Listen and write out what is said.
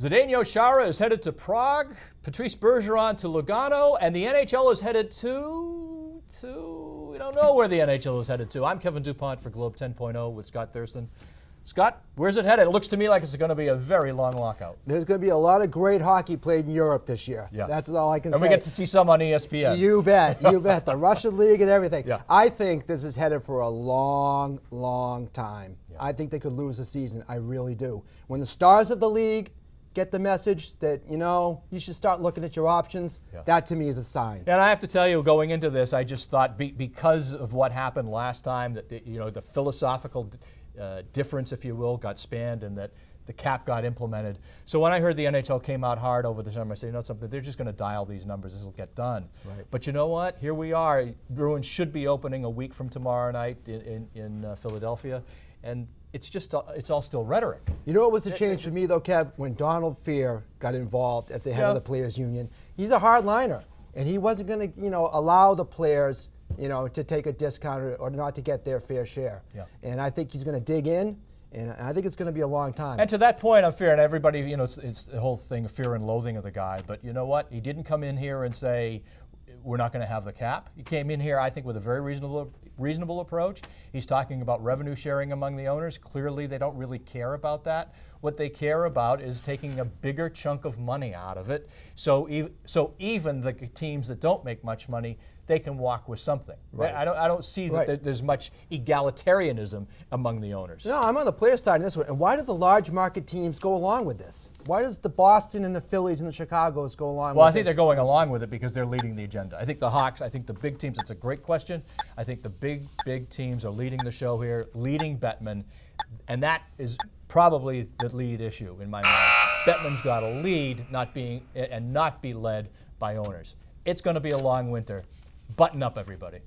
Zdeno Chara is headed to Prague, Patrice Bergeron to Lugano, and the NHL is headed to we don't know where the NHL is headed to. I'm Kevin Dupont for Globe 10.0 with Scott Thurston. Scott, where's it headed? It looks to me like it's going to be a very long lockout. There's going to be a lot of great hockey played in Europe this year. Yeah. That's all I can say. And we get to see some on ESPN. You bet. You bet. The Russian League and everything. Yeah. I think this is headed for a long, long time. Yeah. I think they could lose the season. I really do. When the stars of the league get the message that, you should start looking at your options, that to me is a sign. And I have to tell you, going into this, I just thought because of what happened last time, that the philosophical difference, if you will, got spanned, and that the cap got implemented. So when I heard the NHL came out hard over the summer, I said, something, they're just going to dial these numbers. This will get done. Right. But you know what? Here we are. Bruins should be opening a week from tomorrow night in Philadelphia, and it's all still rhetoric. You know what was the change for me, though, Kev? When Donald Fehr got involved as the head of the players' union. He's a hardliner, and he wasn't going to, allow the players, to take a discount or not to get their fair share. Yeah. And I think he's going to dig in, and I think it's going to be a long time. And to that point, I'm Fehr, and everybody, it's the whole thing of fear and loathing of the guy. But you know what? He didn't come in here and say, we're not going to have the cap. He came in here, I think, with a very reasonable approach. He's talking about revenue sharing among the owners. Clearly, they don't really care about that. What they care about is taking a bigger chunk of money out of it. So even the teams that don't make much money, they can walk with something. Right. I don't see that there's much egalitarianism among the owners. No, I'm on the player side in this one. And why do the large market teams go along with this? Why does the Boston and the Phillies and the Chicagos go along with this? Well, I think they're going along with it because they're leading the agenda. I think the Hawks, I think the big teams, it's a great question. I think the big teams are leading the show here, leading Bettman, and that is probably the lead issue in my mind. Bettman's got to lead, not be led by owners. It's going to be a long winter. Button up, everybody.